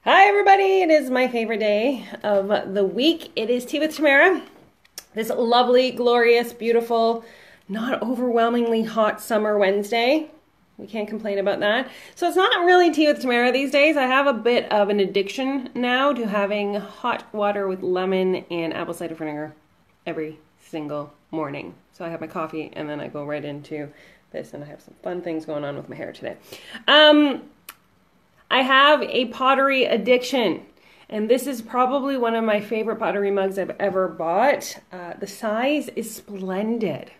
Hi everybody, it is my favorite day of the week. It is Tea with Tamara. This lovely, glorious, beautiful, not overwhelmingly hot summer Wednesday. We can't complain about that. So it's not really Tea with Tamara these days. I have a bit of an addiction now to having hot water with lemon and apple cider vinegar every single morning. So I have my coffee and then I go right into this, and I have some fun things going on with my hair today. I have a pottery addiction, and this is probably one of my favorite pottery mugs I've ever bought. The size is splendid.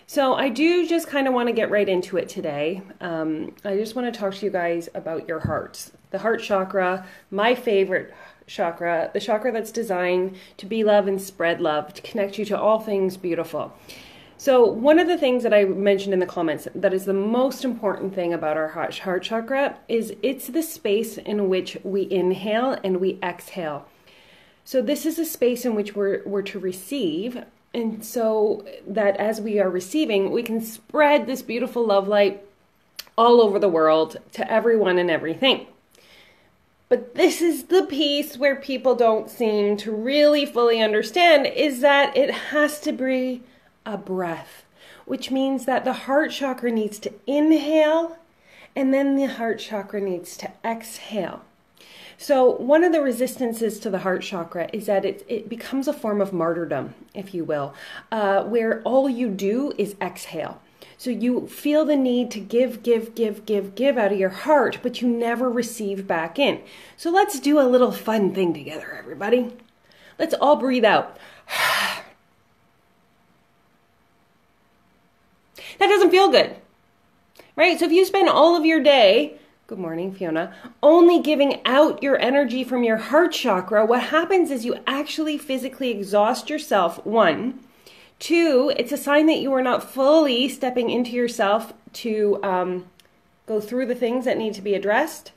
So I do just kind of want to get right into it today. I just want to talk to you guys about your hearts. The heart chakra, my favorite chakra, the chakra that's designed to be love and spread love, to connect you to all things beautiful. So one of the things that I mentioned in the comments that is the most important thing about our heart chakra is it's the space in which we inhale and we exhale. So this is a space in which we're to receive, and so that as we are receiving, we can spread this beautiful love light all over the world to everyone and everything. But this is the piece where people don't seem to really fully understand, is that it has to be a breath, which means that the heart chakra needs to inhale and then the heart chakra needs to exhale. So one of the resistances to the heart chakra is that it becomes a form of martyrdom, if you will, where all you do is exhale. So you feel the need to give out of your heart, but you never receive back in. So let's do a little fun thing together, everybody. Let's all breathe out. That doesn't feel good, right? So if you spend all of your day, good morning, Fiona, only giving out your energy from your heart chakra, what happens is you actually physically exhaust yourself, one. Two, it's a sign that you are not fully stepping into yourself to go through the things that need to be addressed.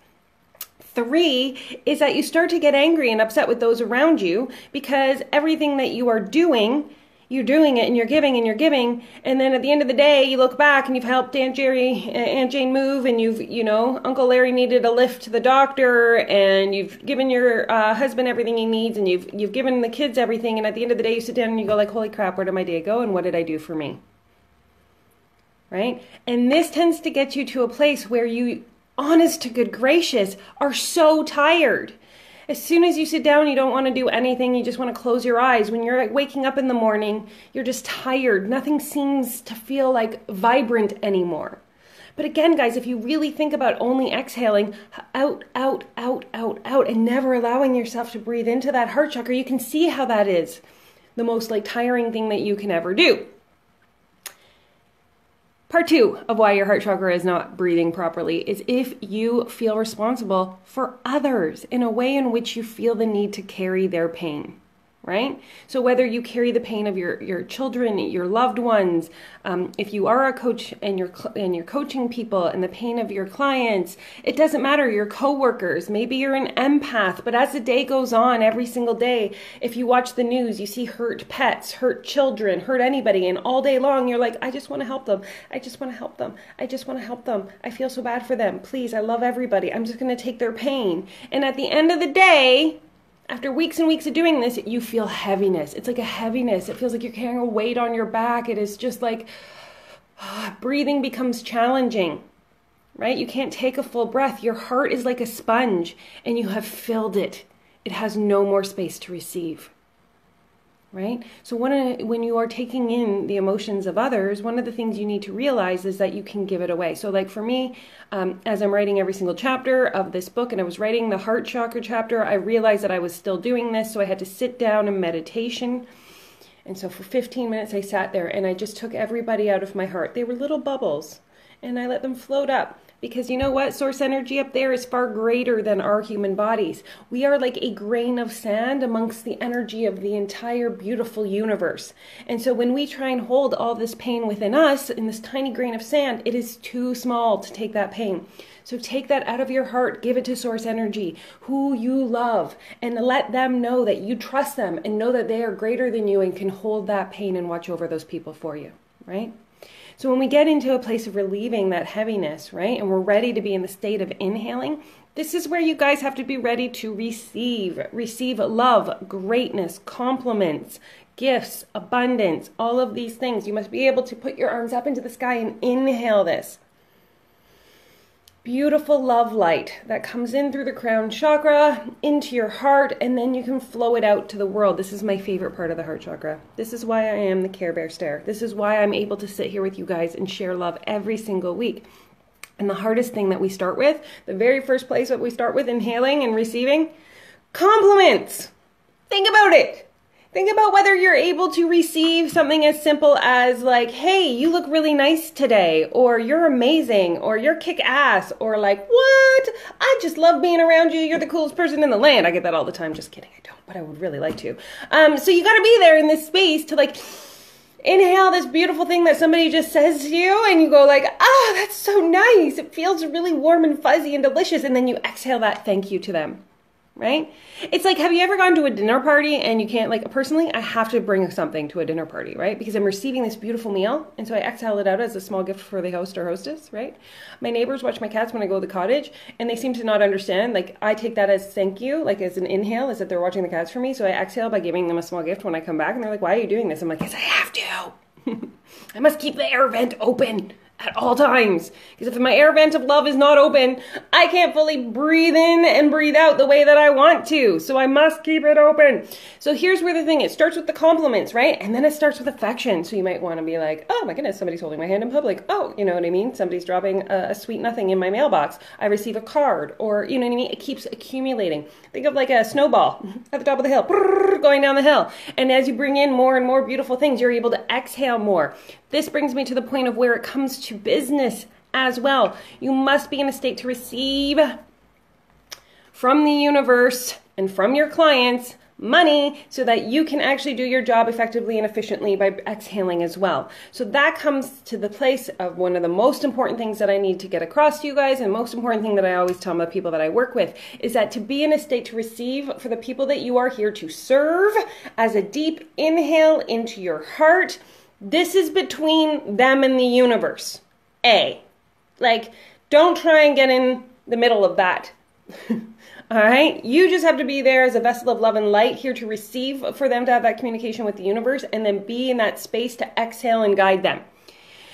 Three is that you start to get angry and upset with those around you because everything that you are doing, you're doing it and you're giving, and then at the end of the day, you look back and you've helped Aunt Jane move, and Uncle Larry needed a lift to the doctor, and you've given your husband everything he needs, and you've given the kids everything, and at the end of the day, you sit down and you go like, holy crap, where did my day go, and what did I do for me? Right? And this tends to get you to a place where you, honest to good gracious, are so tired. As soon as you sit down, you don't want to do anything. You just want to close your eyes. When you're waking up in the morning, you're just tired. Nothing seems to feel like vibrant anymore. But again, guys, if you really think about only exhaling out, and never allowing yourself to breathe into that heart chakra, you can see how that is the most tiring thing that you can ever do. Part two of why your heart chakra is not breathing properly is if you feel responsible for others in a way in which you feel the need to carry their pain, right? So whether you carry the pain of your children, your loved ones, if you are a coach and you're coaching people, and the pain of your clients, it doesn't matter, your coworkers, maybe you're an empath, but as the day goes on, every single day, if you watch the news, you see hurt pets, hurt children, hurt anybody, and all day long, you're like, I just want to help them. I just want to help them. I just want to help them. I feel so bad for them. Please, I love everybody. I'm just going to take their pain. And at the end of the day, after weeks and weeks of doing this, you feel heaviness. It's like a heaviness. It feels like you're carrying a weight on your back. It is just like breathing becomes challenging, right? You can't take a full breath. Your heart is like a sponge and you have filled it. It has no more space to receive, right? So when you are taking in the emotions of others, one of the things you need to realize is that you can give it away. So like for me, as I'm writing every single chapter of this book, and I was writing the heart chakra chapter, I realized that I was still doing this. So I had to sit down in meditation. And so for 15 minutes, I sat there and I just took everybody out of my heart. They were little bubbles and I let them float up. Because you know what? Source energy up there is far greater than our human bodies. We are like a grain of sand amongst the energy of the entire beautiful universe. And so when we try and hold all this pain within us, in this tiny grain of sand, it is too small to take that pain. So take that out of your heart, give it to source energy, who you love, and let them know that you trust them and know that they are greater than you and can hold that pain and watch over those people for you, right? So when we get into a place of relieving that heaviness, right, and we're ready to be in the state of inhaling, this is where you guys have to be ready to receive love, greatness, compliments, gifts, abundance, all of these things. You must be able to put your arms up into the sky and inhale this beautiful love light that comes in through the crown chakra into your heart, and then you can flow it out to the world. This is my favorite part of the heart chakra. This is why I am the Care Bear Stare. This is why I'm able to sit here with you guys and share love every single week. And the hardest thing that we start with, the very first place that we start with inhaling and receiving, compliments. Think about it. Think about whether you're able to receive something as simple as like, hey, you look really nice today, or you're amazing, or you're kick-ass, or like, what? I just love being around you. You're the coolest person in the land. I get that all the time. Just kidding. I don't, but I would really like to. So you got to be there in this space to like inhale this beautiful thing that somebody just says to you, and you go like, ah, that's so nice. It feels really warm and fuzzy and delicious. And then you exhale that thank you to them, right? It's like, have you ever gone to a dinner party and you can't, like, personally, I have to bring something to a dinner party, right? Because I'm receiving this beautiful meal. And so I exhale it out as a small gift for the host or hostess, right? My neighbors watch my cats when I go to the cottage, and they seem to not understand. Like, I take that as thank you, like as an inhale, is that they're watching the cats for me. So I exhale by giving them a small gift when I come back, and they're like, why are you doing this? I'm like, yes, I have to. I must keep the air vent open at all times. Because if my air vent of love is not open, I can't fully breathe in and breathe out the way that I want to. So I must keep it open. So here's where the thing, it starts with the compliments, right? And then it starts with affection. So you might want to be like, oh my goodness, somebody's holding my hand in public. Oh, you know what I mean? Somebody's dropping a sweet nothing in my mailbox. I receive a card, or you know what I mean? It keeps accumulating. Think of like a snowball at the top of the hill, going down the hill. And as you bring in more and more beautiful things, you're able to exhale more. This brings me to the point of where it comes to business as well. You must be in a state to receive from the universe and from your clients money so that you can actually do your job effectively and efficiently by exhaling as well. So that comes to the place of one of the most important things that I need to get across to you guys, and most important thing that I always tell my people that I work with is that to be in a state to receive for the people that you are here to serve, as a deep inhale into your heart, this is between them and the universe. Like, don't try and get in the middle of that. All right? You just have to be there as a vessel of love and light here to receive for them to have that communication with the universe, and then be in that space to exhale and guide them.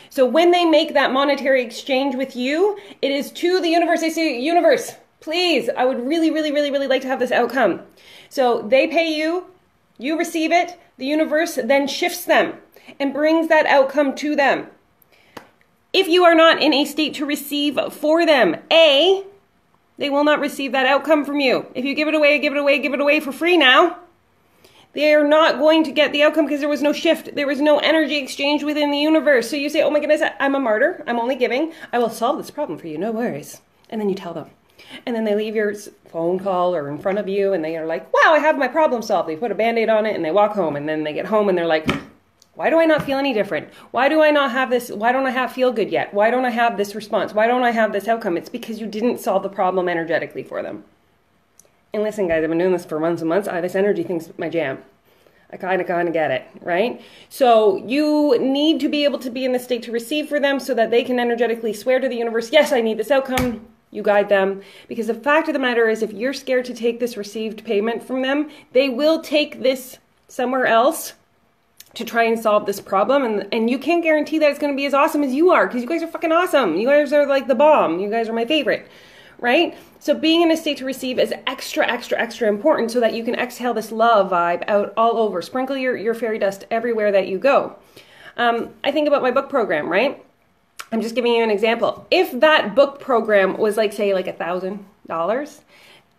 So when they make that monetary exchange with you, it is to the universe. They say, universe, please, I would really, really, really, really like to have this outcome. So they pay you, you receive it, the universe then shifts them and brings that outcome to them. If you are not in a state to receive for them, they will not receive that outcome from you. If you give it away, give it away, give it away for free now, they are not going to get the outcome because there was no shift. There was no energy exchange within the universe. So you say, oh my goodness, I'm a martyr. I'm only giving. I will solve this problem for you. No worries. And then you tell them. And then they leave your phone call or in front of you, and they are like, wow, I have my problem solved. They put a Band-Aid on it and they walk home, and then they get home and they're like, why do I not feel any different? Why do I not have this? Why don't I feel good yet? Why don't I have this response? Why don't I have this outcome? It's because you didn't solve the problem energetically for them. And listen, guys, I've been doing this for months and months. This energy thing's my jam. I kind of get it, right? So you need to be able to be in the state to receive for them so that they can energetically swear to the universe, yes, I need this outcome. You guide them. Because the fact of the matter is, if you're scared to take this received payment from them, they will take this somewhere else to try and solve this problem, and you can't guarantee that it's going to be as awesome as you are, because you guys are fucking awesome. You guys are like the bomb. You guys are my favorite, right? So being in a state to receive is extra, extra, extra important so that you can exhale this love vibe out all over. Sprinkle your fairy dust everywhere that you go. I think about my book program, right? I'm just giving you an example. If that book program was like, say, like $1,000,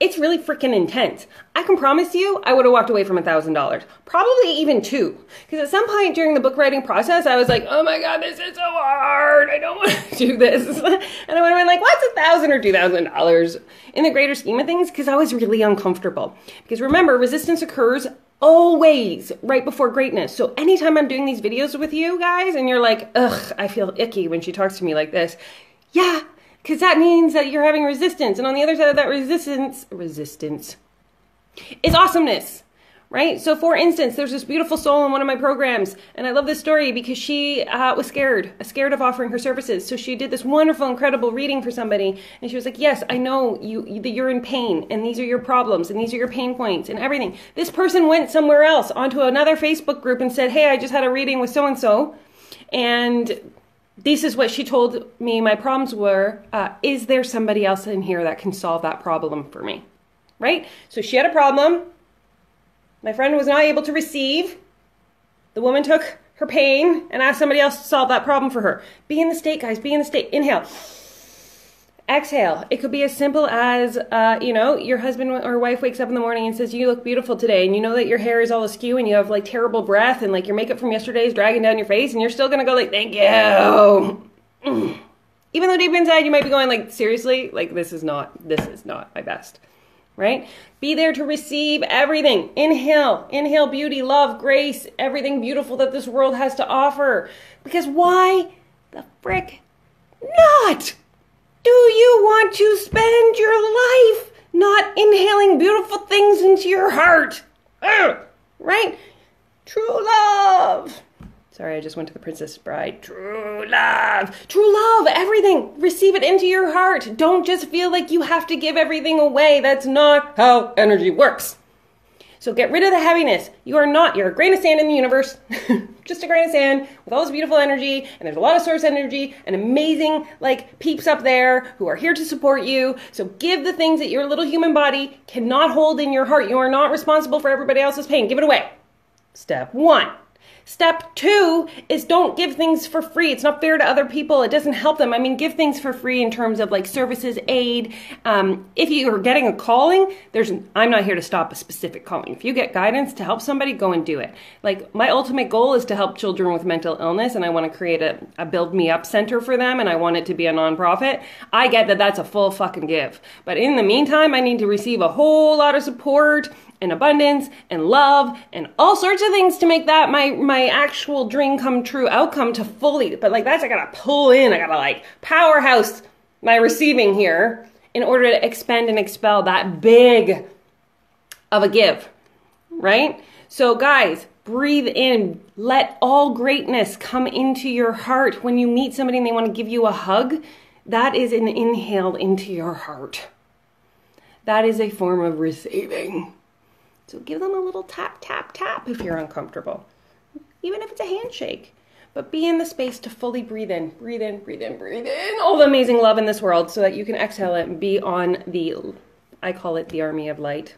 it's really freaking intense. I can promise you I would have walked away from $1,000. Probably even two. Because at some point during the book writing process, I was like, oh my God, this is so hard. I don't want to do this. And I would have been like, what's $1,000 or $2,000 in the greater scheme of things? Because I was really uncomfortable. Because remember, resistance occurs always right before greatness. So anytime I'm doing these videos with you guys and you're like, ugh, I feel icky when she talks to me like this. Yeah. Because that means that you're having resistance. And on the other side of that resistance is awesomeness, right? So for instance, there's this beautiful soul in one of my programs, and I love this story because she was scared of offering her services. So she did this wonderful, incredible reading for somebody, and she was like, yes, I know that you're in pain, and these are your problems, and these are your pain points, and everything. This person went somewhere else onto another Facebook group and said, hey, I just had a reading with so-and-so, and this is what she told me my problems were. Is there somebody else in here that can solve that problem for me? Right? So she had a problem. My friend was not able to receive. The woman took her pain and asked somebody else to solve that problem for her. Be in the state, guys. Be in the state. Inhale. Exhale. It could be as simple as, your husband or wife wakes up in the morning and says, you look beautiful today. And you know that your hair is all askew and you have like terrible breath and like your makeup from yesterday is dragging down your face. And you're still going to go like, thank you. Even though deep inside you might be going like, seriously, like this is not my best. Right? Be there to receive everything. Inhale. Inhale beauty, love, grace, everything beautiful that this world has to offer. Because why the frick not? Do you want to spend your life not inhaling beautiful things into your heart? Right? True love. Sorry, I just went to the Princess Bride. True love. True love. Everything. Receive it into your heart. Don't just feel like you have to give everything away. That's not how energy works. So get rid of the heaviness. You're a grain of sand in the universe. Just a grain of sand with all this beautiful energy. And there's a lot of source energy and amazing peeps up there who are here to support you. So give the things that your little human body cannot hold in your heart. You are not responsible for everybody else's pain. Give it away. Step 1. Step 2 is don't give things for free. It's not fair to other people. It doesn't help them. I mean, give things for free in terms of services, aid. If you are getting a calling, I'm not here to stop a specific calling. If you get guidance to help somebody, go and do it. My ultimate goal is to help children with mental illness, and I want to create a Build Me Up center for them, and I want it to be a nonprofit. I get that that's a full fucking give. But in the meantime, I need to receive a whole lot of support and abundance and love and all sorts of things to make that my actual dream come true outcome to fully, but that's, I gotta pull in, I gotta powerhouse my receiving here in order to expend and expel that big of a give, right? So guys, breathe in, let all greatness come into your heart. When you meet somebody and they want to give you a hug, that is an inhale into your heart. That is a form of receiving. So give them a little tap, tap, tap if you're uncomfortable. Even if it's a handshake. But be in the space to fully breathe in. Breathe in, breathe in, breathe in. All the amazing love in this world so that you can exhale it and be on I call it the army of light.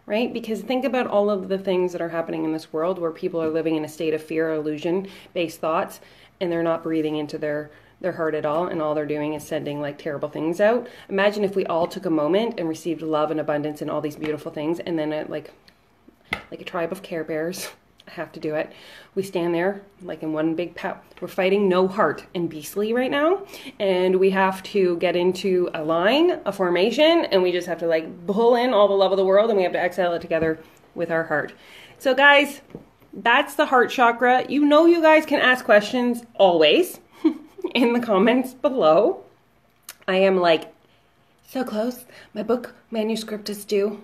Right? Because think about all of the things that are happening in this world where people are living in a state of fear, illusion-based thoughts, and they're not breathing into their heart at all, and all they're doing is sending terrible things out. Imagine if we all took a moment and received love and abundance and all these beautiful things, and then like a tribe of Care Bears, I have to do it. We stand there in one big we're fighting no heart and beastly right now, and we have to get into a line, a formation, and we just have to pull in all the love of the world, and we have to exhale it together with our heart. So guys, that's the heart chakra. You guys can ask questions always in the comments below. I am so close. My book manuscript is due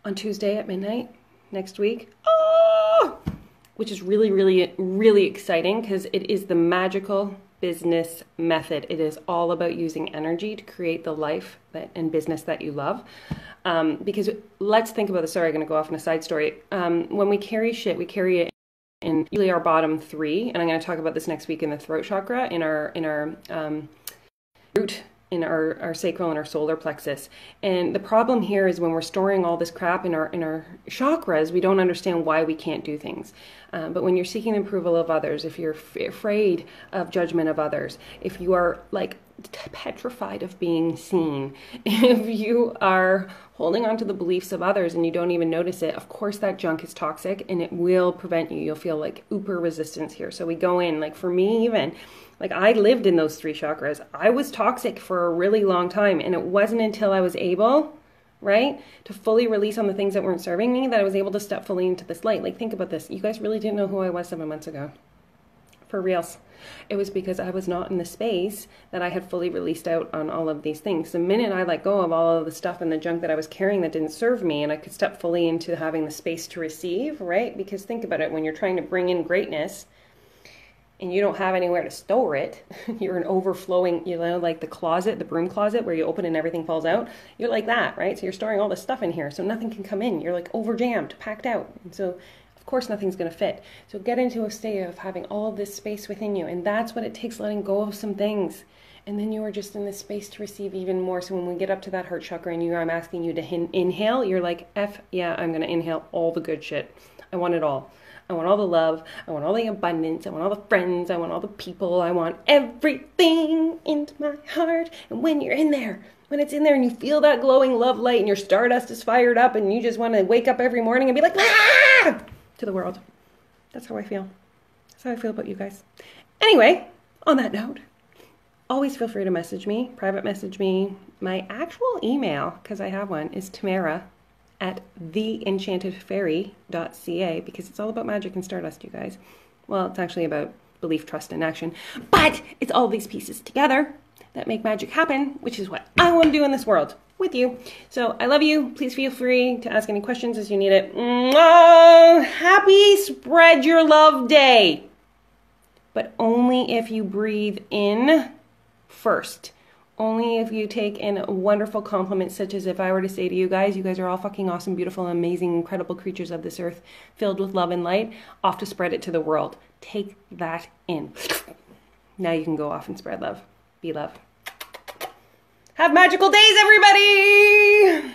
on Tuesday at midnight next week. Oh! Which is really, really, really exciting because it is the magical business method. It is all about using energy to create the life and business that you love. Because let's think about this. Sorry, I'm going to go off on a side story. When we carry shit, we carry it in usually our bottom 3, and I'm going to talk about this next week in the throat chakra, in our root, in our sacral and our solar plexus. And the problem here is when we're storing all this crap in our chakras, we don't understand why we can't do things. But when you're seeking the approval of others, if you're afraid of judgment of others, if you are petrified of being seen, if you are holding on to the beliefs of others and you don't even notice it, of course that junk is toxic and it will prevent you. You'll feel uber resistance here. So we go in, for me even, I lived in those 3 chakras. I was toxic for a really long time, and it wasn't until I was able, right, to fully release on the things that weren't serving me that I was able to step fully into this light. Think about this. You guys really didn't know who I was 7 months ago. for reals. It was because I was not in the space that I had fully released out on all of these things. The minute I let go of all of the stuff and the junk that I was carrying that didn't serve me, and I could step fully into having the space to receive, right? Because think about it, when you're trying to bring in greatness and you don't have anywhere to store it, you're an overflowing, you know, like the closet, the broom closet where you open and everything falls out. You're like that, right? So you're storing all this stuff in here so nothing can come in. You're like over jammed, packed out. And so of course nothing's going to fit. So get into a state of having all of this space within you. And that's what it takes, letting go of some things. And then you are just in this space to receive even more. So when we get up to that heart chakra and I'm asking you to inhale, you're like, yeah, I'm going to inhale all the good shit. I want it all. I want all the love. I want all the abundance. I want all the friends. I want all the people. I want everything into my heart. And when you're in there, when it's in there and you feel that glowing love light and your stardust is fired up and you just want to wake up every morning and be like, ah! To the world. That's how I feel. That's how I feel about you guys. Anyway, on that note, always feel free to message me, private message me. My actual email, because I have one, is Tamara at theenchantedfairy.ca, because it's all about magic and stardust, you guys. Well, it's actually about belief, trust, and action. But it's all these pieces together that make magic happen, which is what I want to do in this world with you. So I love you. Please feel free to ask any questions as you need it. Happy Spread Your Love Day. But only if you breathe in first. Only if you take in wonderful compliments, such as if I were to say to you guys are all fucking awesome, beautiful, amazing, incredible creatures of this earth, filled with love and light, off to spread it to the world. Take that in. Now you can go off and spread love. Be love. Have magical days, everybody!